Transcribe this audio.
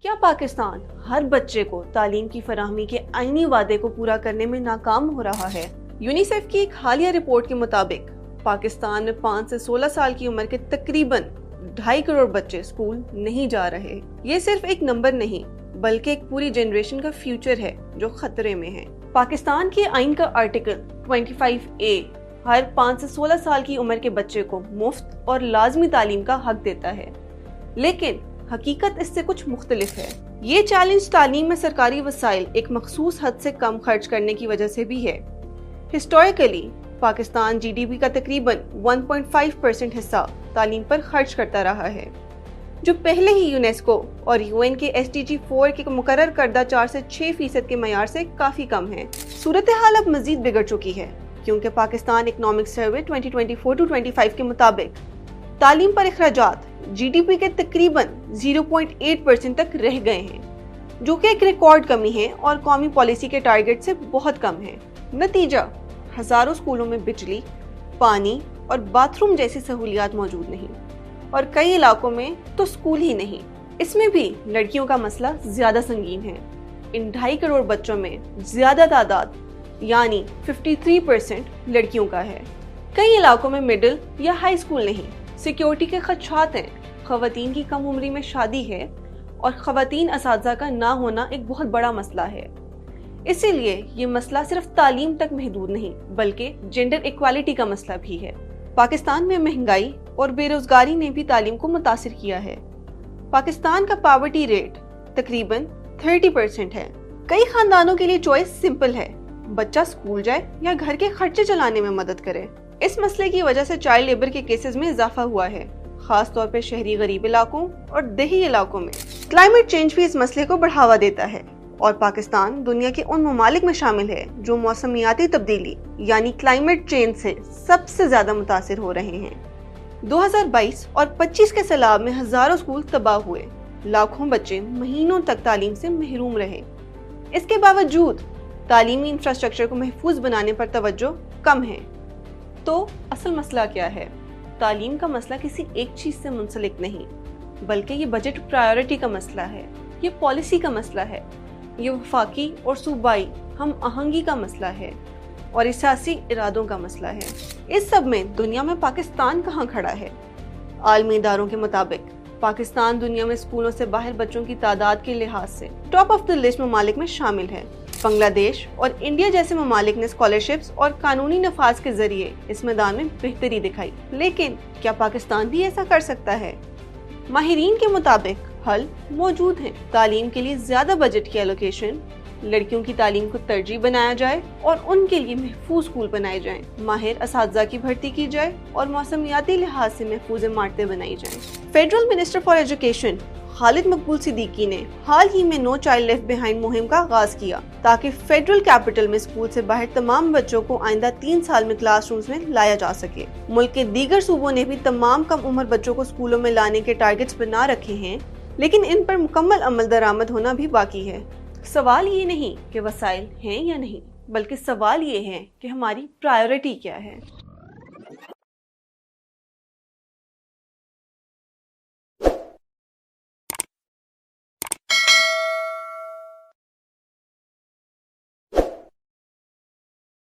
क्या पाकिस्तान हर बच्चे को तालीम की फराहमी के आईनी वादे को पूरा करने में नाकाम हो रहा है? यूनिसेफ की एक हालिया रिपोर्ट के मुताबिक पाकिस्तान में 5 से 16 साल की उम्र के तकरीबन 2.5 करोड़ बच्चे स्कूल नहीं जा रहे। ये सिर्फ एक नंबर नहीं बल्कि एक पूरी जनरेशन का फ्यूचर है जो खतरे में है। पाकिस्तान के आइन का आर्टिकल 25A हर 5 से 16 साल की उम्र के बच्चे को मुफ्त और लाजमी तालीम का हक देता है, लेकिन हकीकत इससे कुछ मुख्तलिफ है। ये चैलेंज तालीम में सरकारी वसाइल एक मखसूस हद से कम खर्च करने की वजह से भी है। हिस्टोरिकली पाकिस्तान GDP का तकरीबन 1.5% हिस्सा तालीम पर खर्च करता रहा है, जो पहले ही यूनेस्को और UN के SDG 4 के मुकर्रर करदा 4 से 6% के मयार से काफी कम है। सूरत हाल अब मजीद बिगड़ चुकी है क्योंकि पाकिस्तान इकोनॉमिक सर्वे 2024-25 के मुताबिक तालीम पर अखराजात GDP के तकरीबन 0.8% तक रह गए हैं, जो कि एक रिकॉर्ड कमी है और कौमी पॉलिसी के टारगेट से बहुत कम है। नतीजा, हजारों स्कूलों में बिजली, पानी और बाथरूम जैसी सहूलियात मौजूद नहीं, और कई इलाकों में तो स्कूल ही नहीं। इसमें भी लड़कियों का मसला ज्यादा संगीन है। इन 2.5 करोड़ बच्चों में ज्यादा तादाद यानी 53% लड़कियों का है। कई इलाकों में मिडिल या हाई स्कूल नहीं, सिक्योरिटी के खदशात हैं, खवातीन की कम उम्री में शादी है और खवातीन असातिज़ा का ना होना एक बहुत बड़ा मसला है। इसीलिए ये मसला सिर्फ तालीम तक महदूद नहीं बल्कि जेंडर इक्वालिटी का मसला भी है। पाकिस्तान में महंगाई और बेरोजगारी ने भी तालीम को मुतासिर किया है। पाकिस्तान का पॉवर्टी रेट तकरीबन 30% है। कई खानदानों के लिए चॉइस सिंपल है, बच्चा स्कूल जाए या घर के खर्चे चलाने में मदद करे। इस मसले की वजह से चाइल्ड लेबर के केसेस में इजाफा हुआ है, खास तौर पे शहरी गरीब इलाकों और देही इलाकों में। क्लाइमेट चेंज भी इस मसले को बढ़ावा देता है और पाकिस्तान दुनिया के उन ममालिक में शामिल है जो मौसमियाती तब्दीली यानी क्लाइमेट चेंज से सबसे ज्यादा मुतासिर हो रहे हैं। 2022 और 25 के सैलाब में हजारों स्कूल तबाह हुए, लाखों बच्चे महीनों तक तालीम से महरूम रहे। इसके बावजूद तालीमी इंफ्रास्ट्रक्चर को महफूज बनाने पर तवज्जो कम है। तो असल मसला क्या है? तालीम का मसला किसी एक चीज से मुंसलिक नहीं बल्कि ये बजट प्रायोरिटी का मसला है, ये पॉलिसी का मसला है, ये वफाकी और सूबाई हम आहंगी का मसला है और ये सियासी इरादों का मसला है। इस सब में दुनिया में पाकिस्तान कहाँ खड़ा है? आलमी इदारों के मुताबिक पाकिस्तान दुनिया में स्कूलों से बाहर बच्चों की तादाद के लिहाज से टॉप ऑफ द लिस्ट ममालिक में शामिल है। बांग्लादेश और इंडिया जैसे ममालिक ने स्कॉलरशिप्स और कानूनी नफाज के जरिए इस मैदान में बेहतरी दिखाई, लेकिन क्या पाकिस्तान भी ऐसा कर सकता है? माहिरीन के मुताबिक हल मौजूद है। तालीम के लिए ज्यादा बजट की एलोकेशन, लड़कियों की तालीम को तरजीह बनाया जाए और उनके लिए महफूज स्कूल बनाए जाएं, माहिर असातिज़ा की भर्ती की जाए और मौसमियाती लिहाज से महफूज इमारतें बनाई जाएं। Federal minister for education Khalid मकबूल सिद्दीकी ने हाल ही में नो चाइल्ड लेफ्ट बिहाइंड मुहिम का आगाज किया ताकि फेडरल कैपिटल में स्कूल से बाहर तमाम बच्चों को आइंदा 3 साल में क्लासरूम्स में लाया जा सके। मुल्क के दीगर सूबों ने भी तमाम कम उम्र बच्चों को स्कूलों में लाने के टारगेट्स बना रखे हैं, लेकिन इन पर मुकम्मल अमल दरामद होना भी बाकी है। सवाल ये नहीं कि वसाइल हैं या नहीं, बल्कि सवाल ये है कि हमारी प्रायोरिटी क्या है।